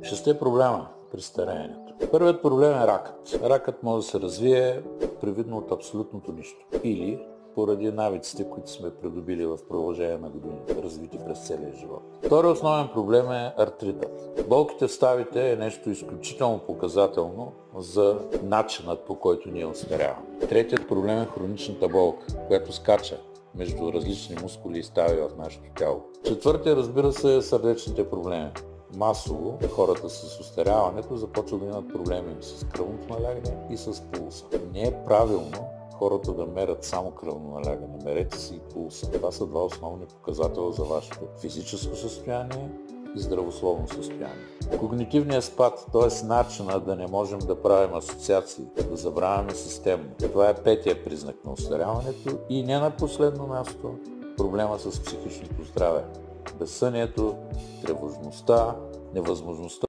Шесте проблема при стареенето. Първият проблем е ракът. Ракът може да се развие привидно от абсолютното нищо или поради навиците, които сме придобили в продължение на години, развити през целия живот. Вторият основен проблем е артритът. Болките в ставите е нещо изключително показателно за начинът, по който ние остаряваме. Третият проблем е хроничната болка, която скача между различни мускули и стави в нашето тяло. Четвъртият, разбира се, е сърдечните проблеми. Масово хората с остаряването започват да имат проблеми с кръвното налягане и с пулса. Не е правилно хората да мерят само кръвно налягане. Мерете си и пулса. Това са два основни показателя за вашето физическо състояние и здравословно състояние. Когнитивният спад, т.е. начина да не можем да правим асоциации, да забравяме системно. Това е петия признак на остаряването и не на последно място проблема с психичното здраве. Безсънието, тревожността, невъзможността